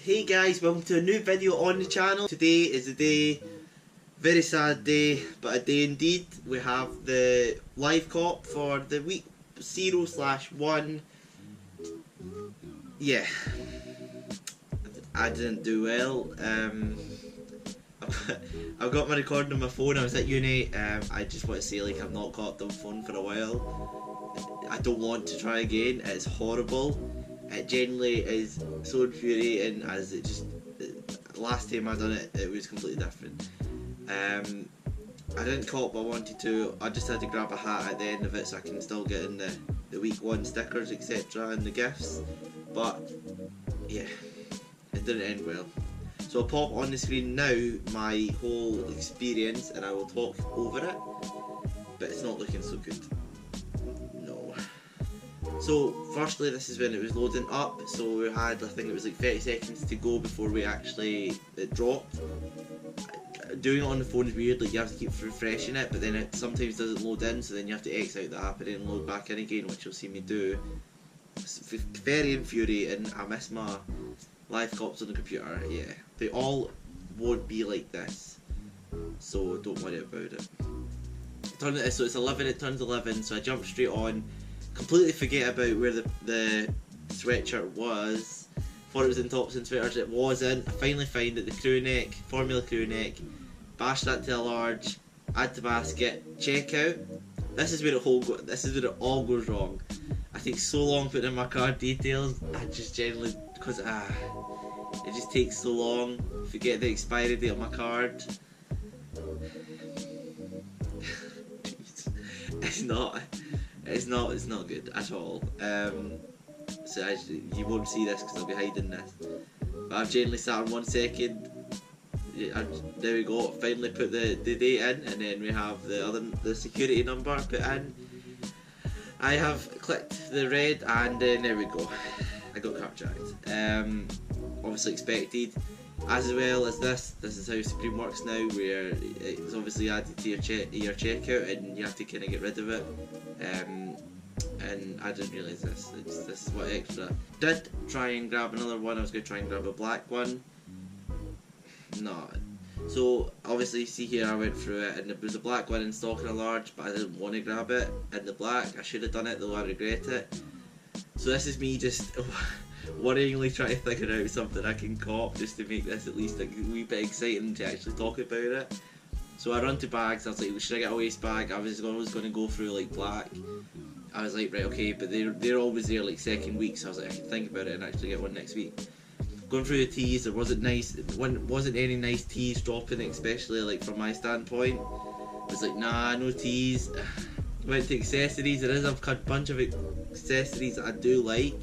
Hey guys, welcome to a new video on the channel. Today is a day, very sad day, but a day indeed. We have the live cop for the week 0/1. Yeah, I didn't do well. I've got my recording on my phone. I was at uni. I just want to say, like, I've not got up the phone for a while. I don't want to try again. It's horrible. It genuinely is so infuriating, as it just, last time I done it, it was completely different. I didn't cop what I wanted to. I just had to grab a hat at the end of it so I can still get in the week 1 stickers, etc. and the gifts. But yeah, it didn't end well. So I'll pop on the screen now my whole experience and I will talk over it, but it's not looking so good. No. So firstly, this is when it was loading up, so we had, I think it was like 30 seconds to go before we actually, it dropped. Doing it on the phone is weird, like you have to keep refreshing it, but then it sometimes doesn't load in, so then you have to X out the app and then load back in again, which you'll see me do. It's very infuriating. I miss my live cops on the computer. Yeah, they all won't be like this, so don't worry about it. So it's 11, it turns 11, so I jump straight on, completely forget about where the sweatshirt was. Thought it was in tops and sweaters, it wasn't. I finally find it, the crew neck, formula crew neck, bash that to a large, add to basket, checkout. This is where it all goes wrong. I take so long putting in my card details. I just generally, because it just takes so long. Forget the expiry date on my card. It's not good at all. So actually, you won't see this because I'll be hiding this. But I've generally sat on 1 second. There we go. Finally put the date in, and then we have the security number put in. I have clicked the red, and there we go. I got carjacked. Obviously expected. As well as this is how Supreme works now, where it's obviously added to your checkout, and you have to kind of get rid of it. And I didn't realise this. This is what extra. Did try and grab another one. I was going to try and grab a black one. No. So obviously, see here, I went through it, and there was a black one in stock in a large, but I didn't want to grab it in the black. I should have done it, though I regret it. So this is me just worryingly trying to figure out something I can cop just to make this at least a wee bit exciting to actually talk about it. So I run to bags. I was like, should I get a waist bag? I was always going to go through like black. I was like, right, okay, but they're always there like second week, so I was like, I can think about it and actually get one next week. Going through the tees, there wasn't any nice tees dropping, especially like from my standpoint. I was like, nah, no tees. Went to accessories. There is a bunch of accessories that I do like.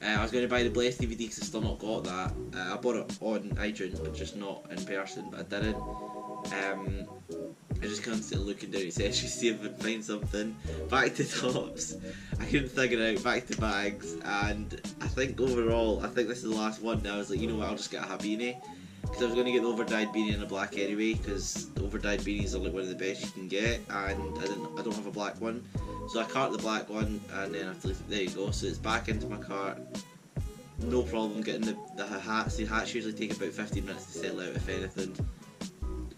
I was going to buy the Blessed DVD because I still not got that. I bought it on iTunes, but just not in person, but I didn't. I just constantly looking down accessories to see if I could find something. Back to tops, I couldn't figure it out. Back to bags, and I think overall, I think this is the last one. Now I was like, you know what, I'll just get a beanie, because I was going to get the overdyed beanie in a black anyway, because the overdyed beanies are like one of the best you can get, and I don't have a black one, so I cart the black one, and then after, there you go. So it's back into my cart. No problem getting the hats. The hats usually take about 15 minutes to settle out, if anything.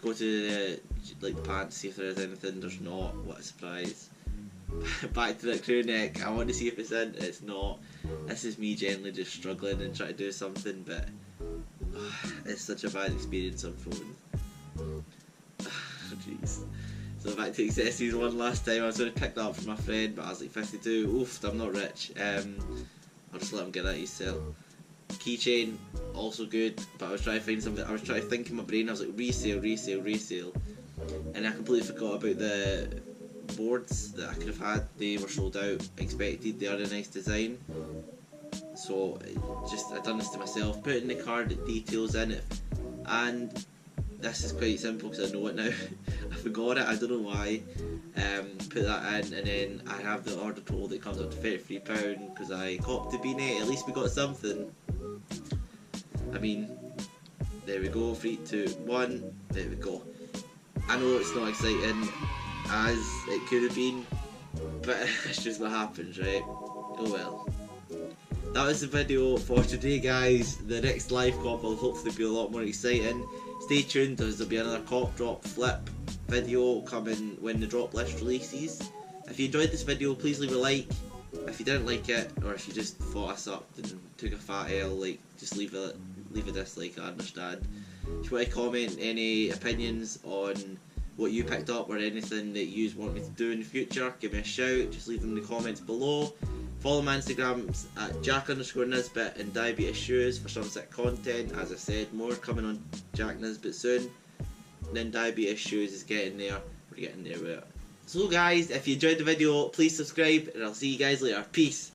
Go to the pants, see if there is anything. There's not. What a surprise. Back to the crew neck. I want to see if it's in. It's not. This is me generally just struggling and trying to do something, but it's such a bad experience on phone. Jeez. So back to accessories one last time. I was going to pick that up from my friend, but I was like 52. Oof, I'm not rich. I'll just let him get that himself. Keychain, also good, but I was trying to find something. I was trying to think in my brain. I was like, resale, and I completely forgot about the boards that I could have had. They were sold out. Expected. They are a nice design. So I done this to myself. Putting the card details in it, and this is quite simple because I know it now. I forgot it. I don't know why. Put that in, and then I have the order total that comes up to £33 because I copped the beanie. At least we got something. I mean, there we go. 3, 2, 1. There we go. I know it's not exciting as it could have been, but it's just what happens, right? Oh well. that was the video for today, guys. The next live cop will hopefully be a lot more exciting. Stay tuned, as there'll be another cop drop flip video coming when the drop list releases. If you enjoyed this video, please leave a like. If you didn't like it, or if you just thought I sucked and took a fat L, like, just leave a dislike, I understand. If you want to comment any opinions on what you picked up or anything that you want me to do in the future, give me a shout, just leave them in the comments below. Follow my Instagrams at Jack_Nisbet and Diabetus Shoes for some sick content. As I said, more coming on Jack Nisbet soon. And then Diabetus Shoes is getting there. We're getting there with it. So guys, if you enjoyed the video, please subscribe and I'll see you guys later. Peace.